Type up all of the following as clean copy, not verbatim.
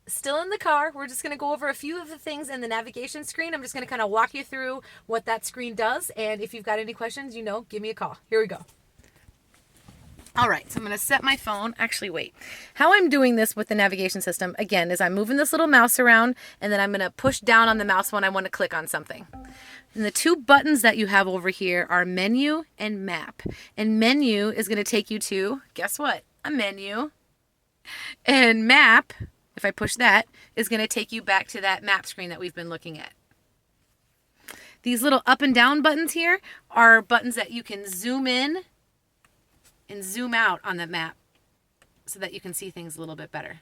still in the car. We're just going to go over a few of the things in the navigation screen. I'm just going to kind of walk you through what that screen does. And if you've got any questions, give me a call. Here we go. All right, so I'm going to set my phone. Actually, wait. How I'm doing this with the navigation system, again, is I'm moving this little mouse around, and then I'm going to push down on the mouse when I want to click on something. And the two buttons that you have over here are menu and map. And menu is going to take you to, guess what? A menu. And map, if I push that, is going to take you back to that map screen that we've been looking at. These little up and down buttons here are buttons that you can zoom in and zoom out on the map so that you can see things a little bit better.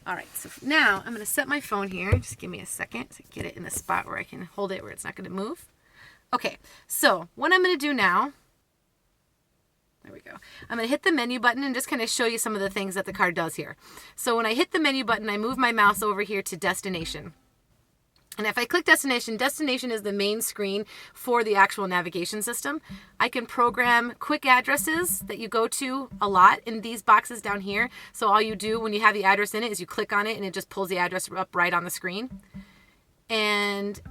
All right, so now I'm going to set my phone here. Just give me a second to get it in the spot where I can hold it where it's not going to move. Okay, so what I'm going to do now, there we go. I'm going to hit the menu button and just kind of show you some of the things that the car does here. So when I hit the menu button, I move my mouse over here to destination. And if I click destination, destination is the main screen for the actual navigation system. I can program quick addresses that you go to a lot in these boxes down here. So all you do when you have the address in it is you click on it and it just pulls the address up right on the screen. And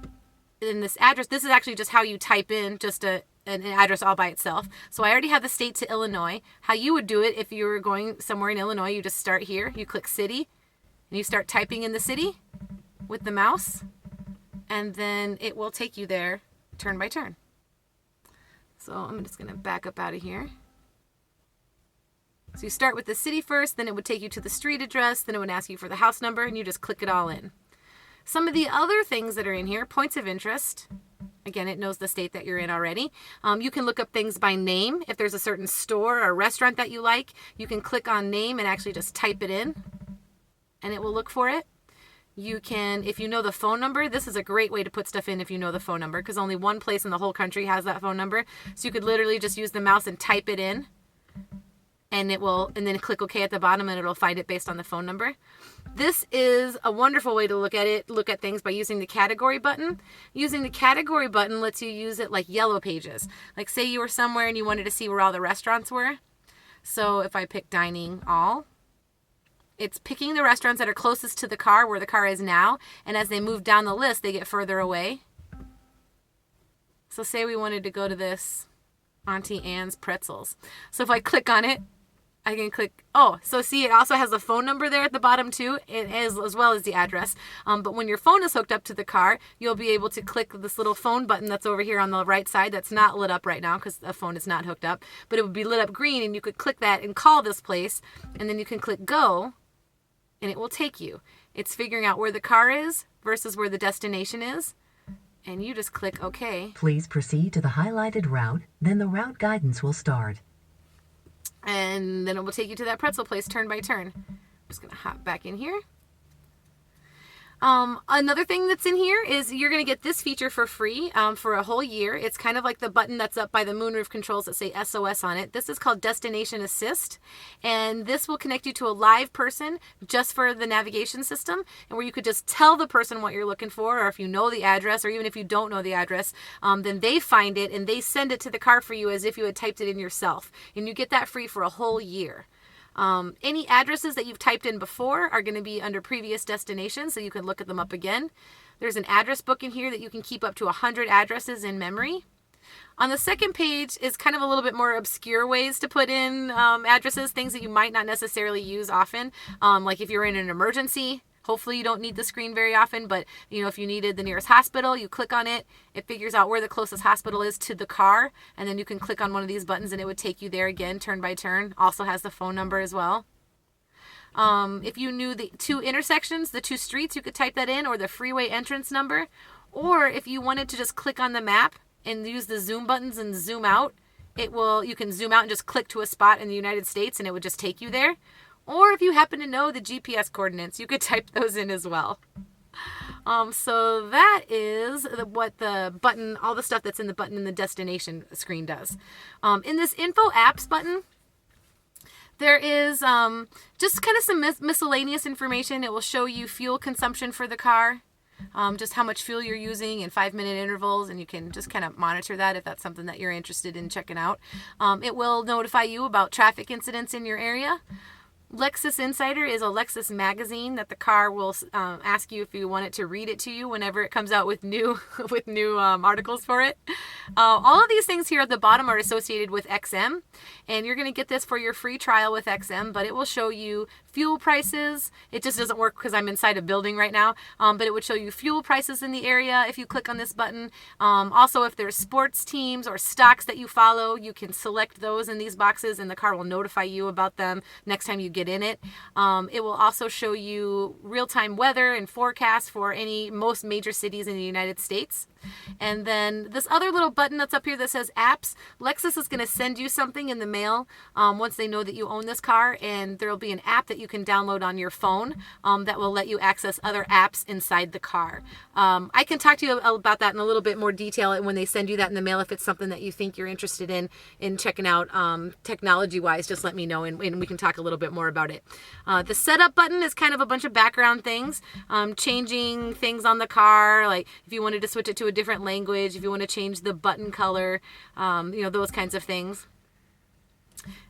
in this address, this is actually just how you type in just an address all by itself. So I already have the state to Illinois. How you would do it if you were going somewhere in Illinois, you just start here, you click city, and you start typing in the city with the mouse. And then it will take you there turn by turn. So I'm just going to back up out of here. So you start with the city first, then it would take you to the street address, then it would ask you for the house number, and you just click it all in. Some of the other things that are in here, points of interest. Again, it knows the state that you're in already. You can look up things by name. If there's a certain store or restaurant that you like, you can click on name and actually just type it in, and it will look for it. You can, if you know the phone number, this is a great way to put stuff in if you know the phone number, because only one place in the whole country has that phone number. So you could literally just use the mouse and type it in, and it will, and then click OK at the bottom, and it'll find it based on the phone number. This is a wonderful way to look at things by using the category button. Using the category button lets you use it like yellow pages. Like say you were somewhere and you wanted to see where all the restaurants were. So if I pick dining all, it's picking the restaurants that are closest to the car, where the car is now, and as they move down the list, they get further away. So say we wanted to go to this Auntie Anne's Pretzels. So if I click on it, I can click, so see, it also has a phone number there at the bottom too, as well as the address. But when your phone is hooked up to the car, you'll be able to click this little phone button that's over here on the right side that's not lit up right now because the phone is not hooked up, but it would be lit up green, and you could click that and call this place, and then you can click go, and it will take you. It's figuring out where the car is versus where the destination is. And you just click OK. Please proceed to the highlighted route, then the route guidance will start. And then it will take you to that pretzel place turn by turn. I'm just going to hop back in here. Another thing that's in here is you're going to get this feature for free for a whole year. It's kind of like the button that's up by the moonroof controls that say SOS on it. This is called Destination Assist, and this will connect you to a live person just for the navigation system, and where you could just tell the person what you're looking for, or if you know the address, or even if you don't know the address, then they find it and they send it to the car for you as if you had typed it in yourself, and you get that free for a whole year. Any addresses that you've typed in before are going to be under previous destinations, so you can look at them up again. There's an address book in here that you can keep up to 100 addresses in memory. On the second page is kind of a little bit more obscure ways to put in addresses, things that you might not necessarily use often, like if you're in an emergency. Hopefully you don't need the screen very often, but if you needed the nearest hospital, you click on it, it figures out where the closest hospital is to the car, and then you can click on one of these buttons and it would take you there again, turn by turn. Also has the phone number as well. If you knew the two intersections, the two streets, you could type that in, or the freeway entrance number. Or if you wanted to just click on the map and use the zoom buttons and zoom out, you can zoom out and just click to a spot in the United States and it would just take you there. Or if you happen to know the GPS coordinates, you could type those in as well. So that is what the button, all the stuff that's in the button in the destination screen does. In this info apps button, there is just kind of some miscellaneous information. It will show you fuel consumption for the car, just how much fuel you're using in 5-minute intervals, and you can just kind of monitor that if that's something that you're interested in checking out. It will notify you about traffic incidents in your area. Lexus Insider is a Lexus magazine that the car will ask you if you want it to read it to you whenever it comes out with new articles for it. All of these things here at the bottom are associated with XM, and you're going to get this for your free trial with XM, but it will show you fuel prices. It just doesn't work because I'm inside a building right now, but it would show you fuel prices in the area if you click on this button. Also, if there's sports teams or stocks that you follow, you can select those in these boxes and the car will notify you about them next time you get in it. It will also show you real-time weather and forecasts for most major cities in the United States. And then this other little button that's up here that says apps, Lexus is going to send you something in the mail once they know that you own this car, and there'll be an app that you can download on your phone that will let you access other apps inside the car. I can talk to you about that in a little bit more detail when they send you that in the mail. If it's something that you think you're interested in checking out technology-wise, just let me know and we can talk a little bit more about it. The setup button is kind of a bunch of background things, changing things on the car, like if you wanted to switch it to a different language, if you want to change the button color, those kinds of things.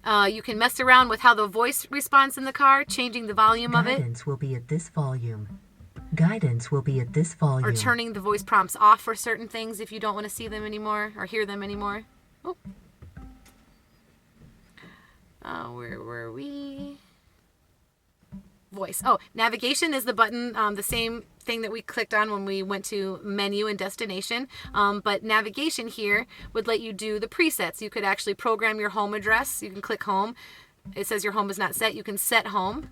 You can mess around with how the voice responds in the car, changing the volume of it. Guidance will be at this volume. Guidance will be at this volume. Or turning the voice prompts off for certain things if you don't want to see them anymore or hear them anymore. Oh. Where were we? Voice. Oh, navigation is the button, the same thing that we clicked on when we went to menu and destination. But navigation here would let you do the presets. You could actually program your home address. You can click home. It says your home is not set. You can set home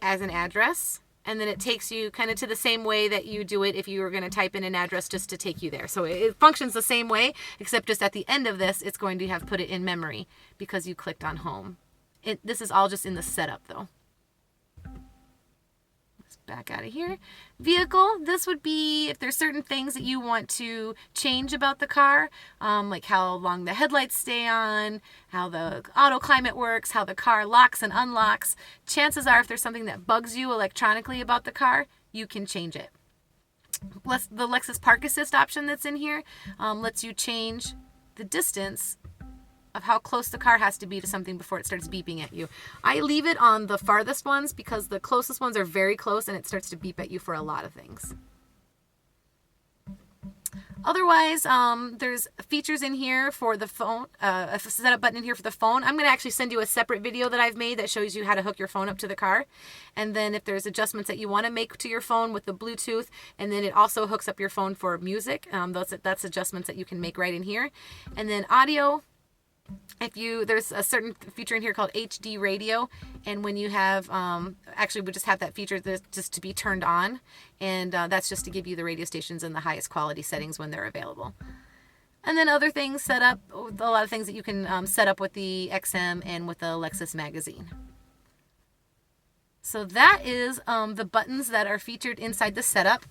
as an address. And then it takes you kind of to the same way that you do it if you were going to type in an address just to take you there. So it functions the same way, except just at the end of this, it's going to have put it in memory because you clicked on home. This is all just in the setup though. Back out of here. Vehicle, this would be if there's certain things that you want to change about the car, like how long the headlights stay on, how the auto climate works, how the car locks and unlocks. Chances are if there's something that bugs you electronically about the car, you can change it. The Lexus Park Assist option that's in here lets you change the distance of how close the car has to be to something before it starts beeping at you. I leave it on the farthest ones because the closest ones are very close and it starts to beep at you for a lot of things. Otherwise, there's features in here for the phone, a setup button in here for the phone. I'm going to actually send you a separate video that I've made that shows you how to hook your phone up to the car. And then if there's adjustments that you want to make to your phone with the Bluetooth, and then it also hooks up your phone for music. That's adjustments that you can make right in here. And then audio. There's a certain feature in here called HD radio, and when you have, actually we just have that feature just to be turned on, and that's just to give you the radio stations in the highest quality settings when they're available. And then other things set up, a lot of things that you can set up with the XM and with the Lexus magazine. So that is the buttons that are featured inside the setup.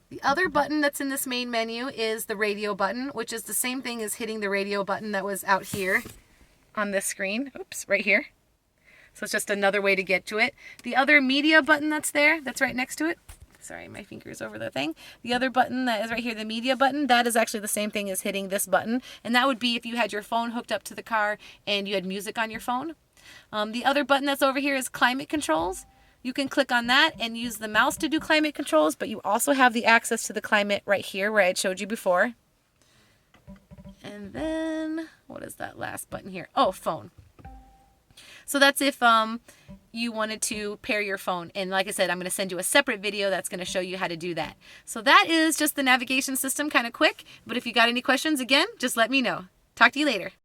The other button that's in this main menu is the radio button, which is the same thing as hitting the radio button that was out here on this screen. Oops, right here. So it's just another way to get to it. The other media button that's there, that's right next to it. Sorry, my finger's over the thing. The other button that is right here, the media button, that is actually the same thing as hitting this button. And that would be if you had your phone hooked up to the car and you had music on your phone. The other button that's over here is climate controls. You can click on that and use the mouse to do climate controls, but you also have the access to the climate right here where I had showed you before. And then, what is that last button here? Oh, phone. So that's if you wanted to pair your phone. And like I said, I'm going to send you a separate video that's going to show you how to do that. So that is just the navigation system, kind of quick. But if you got any questions, again, just let me know. Talk to you later.